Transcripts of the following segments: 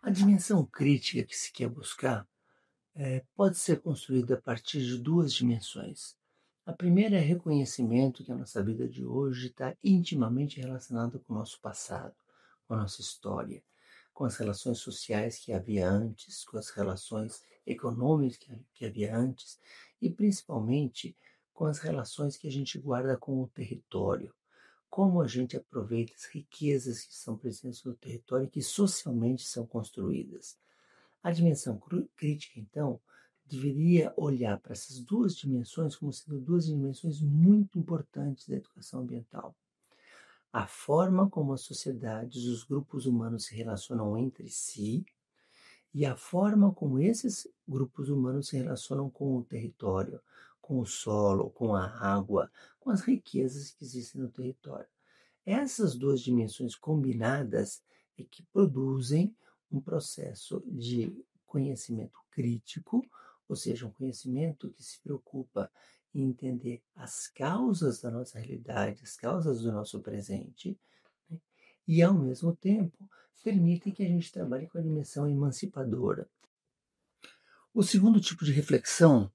A dimensão crítica que se quer buscar pode ser construída a partir de duas dimensões. A primeira é reconhecimento que a nossa vida de hoje está intimamente relacionada com o nosso passado, com a nossa história, com as relações sociais que havia antes, com as relações econômicas que havia antes e principalmente com as relações que a gente guarda com o território. Como a gente aproveita as riquezas que são presentes no território e que socialmente são construídas. A dimensão crítica, então, deveria olhar para essas duas dimensões como sendo duas dimensões muito importantes da educação ambiental. A forma como as sociedades, os grupos humanos se relacionam entre si e a forma como esses grupos humanos se relacionam com o território, com o solo, com a água, com as riquezas que existem no território. Essas duas dimensões combinadas é que produzem um processo de conhecimento crítico, ou seja, um conhecimento que se preocupa em entender as causas da nossa realidade, as causas do nosso presente, né? E, ao mesmo tempo, permitem que a gente trabalhe com a dimensão emancipadora. O segundo tipo de reflexão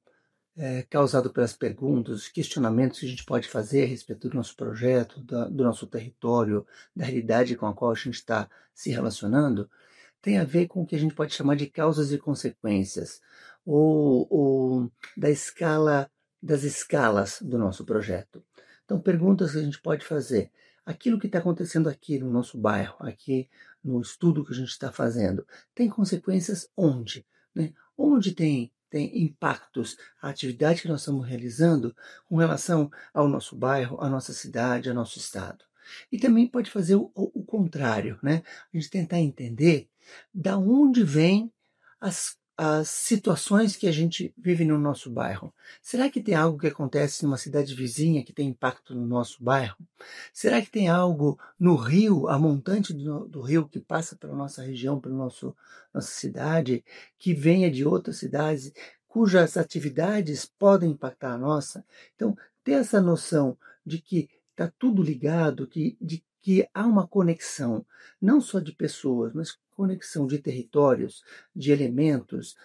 causado pelas perguntas, os questionamentos que a gente pode fazer a respeito do nosso projeto, do nosso território, da realidade com a qual a gente está se relacionando, tem a ver com o que a gente pode chamar de causas e consequências, ou das escalas do nosso projeto. Então, perguntas que a gente pode fazer. Aquilo que está acontecendo aqui no nosso bairro, aqui no estudo que a gente está fazendo, tem consequências onde? Né? Onde tem impactos a atividade que nós estamos realizando com relação ao nosso bairro, à nossa cidade, ao nosso estado. E também pode fazer o contrário, né? A gente tentar entender da onde vêm as situações que a gente vive no nosso bairro. Será que tem algo que acontece numa cidade vizinha que tem impacto no nosso bairro? Será que tem algo no rio, a montante do rio que passa pela nossa região, pela nossa cidade, que venha de outras cidades, cujas atividades podem impactar a nossa? Então, ter essa noção de que está tudo ligado, de que há uma conexão, não só de pessoas, mas conexão de territórios, de elementos.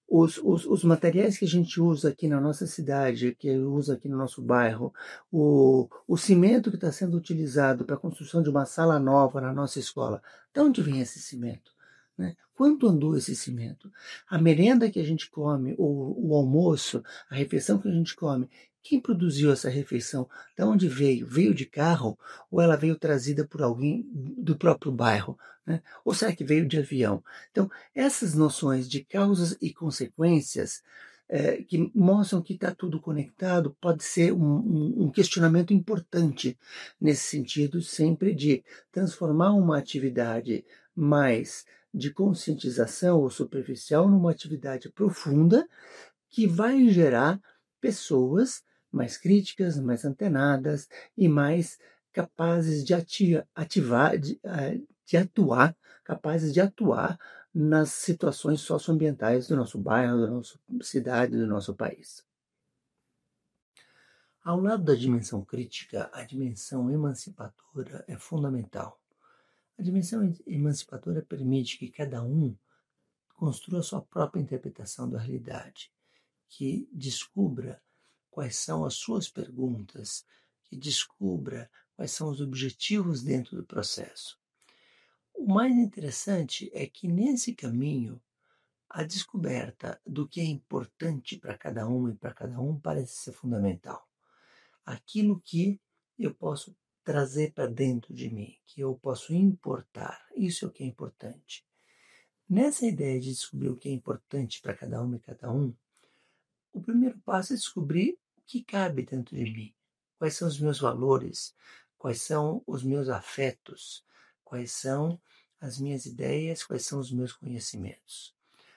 Os materiais que a gente usa aqui na nossa cidade, que usa aqui no nosso bairro, o cimento que está sendo utilizado para a construção de uma sala nova na nossa escola, de onde vem esse cimento? Né? Quanto andou esse cimento? A merenda que a gente come, o almoço, a refeição que a gente come, quem produziu essa refeição? De onde veio? Veio de carro ou ela veio trazida por alguém do próprio bairro? Né? Ou será que veio de avião? Então, essas noções de causas e consequências que mostram que está tudo conectado pode ser um questionamento importante nesse sentido, sempre de transformar uma atividade mais de conscientização ou superficial numa atividade profunda que vai gerar pessoas mais críticas, mais antenadas e mais capazes de atuar, capazes de atuar nas situações socioambientais do nosso bairro, da nossa cidade, do nosso país. Ao lado da dimensão crítica, a dimensão emancipadora é fundamental. A dimensão emancipadora permite que cada um construa a sua própria interpretação da realidade, que descubra quais são as suas perguntas, que descubra quais são os objetivos dentro do processo. O mais interessante é que nesse caminho, a descoberta do que é importante para cada uma e para cada um parece ser fundamental. Aquilo que eu posso trazer para dentro de mim, que eu posso importar, isso é o que é importante. Nessa ideia de descobrir o que é importante para cada uma e cada um, o primeiro passo é descobrir o que cabe dentro de mim, quais são os meus valores, quais são os meus afetos, quais são as minhas ideias, quais são os meus conhecimentos.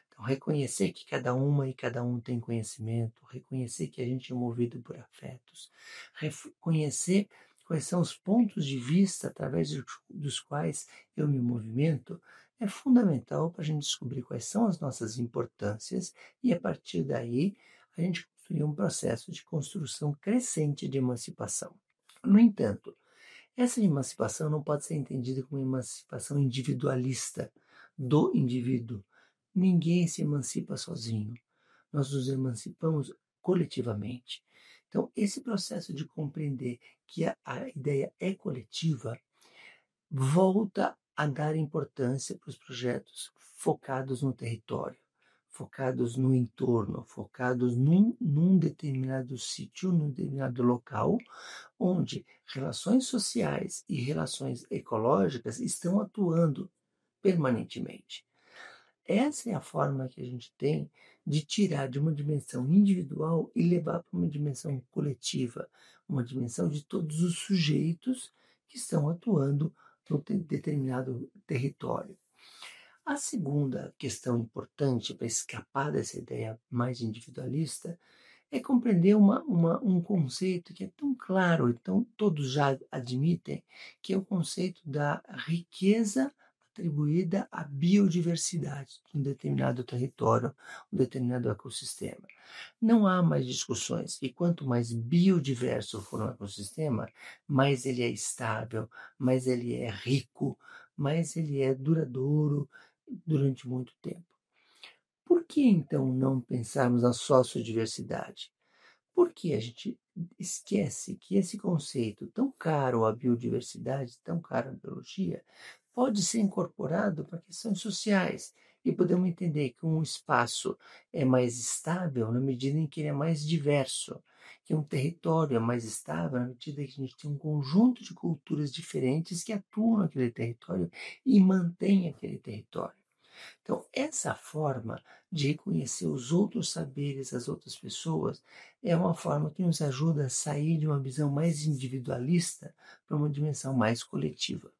Então, reconhecer que cada uma e cada um tem conhecimento, reconhecer que a gente é movido por afetos, reconhecer quais são os pontos de vista através dos quais eu me movimento, é fundamental para a gente descobrir quais são as nossas importâncias e, a partir daí, a gente construir um processo de construção crescente de emancipação. No entanto, essa emancipação não pode ser entendida como uma emancipação individualista, do indivíduo. Ninguém se emancipa sozinho. Nós nos emancipamos coletivamente. Então, esse processo de compreender que a ideia é coletiva volta a dar importância para os projetos focados no território, focados no entorno, focados num determinado sítio, num determinado local, onde relações sociais e relações ecológicas estão atuando permanentemente. Essa é a forma que a gente tem de tirar de uma dimensão individual e levar para uma dimensão coletiva, uma dimensão de todos os sujeitos que estão atuando no determinado território. A segunda questão importante para escapar dessa ideia mais individualista é compreender um conceito que é tão claro, então todos já admitem, que é o conceito da riqueza atribuída à biodiversidade de um determinado território, um determinado ecossistema. Não há mais discussões, e quanto mais biodiverso for um ecossistema, mais ele é estável, mais ele é rico, mais ele é duradouro durante muito tempo. Por que então não pensarmos na sociodiversidade? Porque a gente esquece que esse conceito tão caro à biodiversidade, tão caro à biologia, pode ser incorporado para questões sociais. E podemos entender que um espaço é mais estável na medida em que ele é mais diverso, que um território é mais estável na medida que a gente tem um conjunto de culturas diferentes que atuam naquele território e mantêm aquele território. Então, essa forma de reconhecer os outros saberes, as outras pessoas, é uma forma que nos ajuda a sair de uma visão mais individualista para uma dimensão mais coletiva.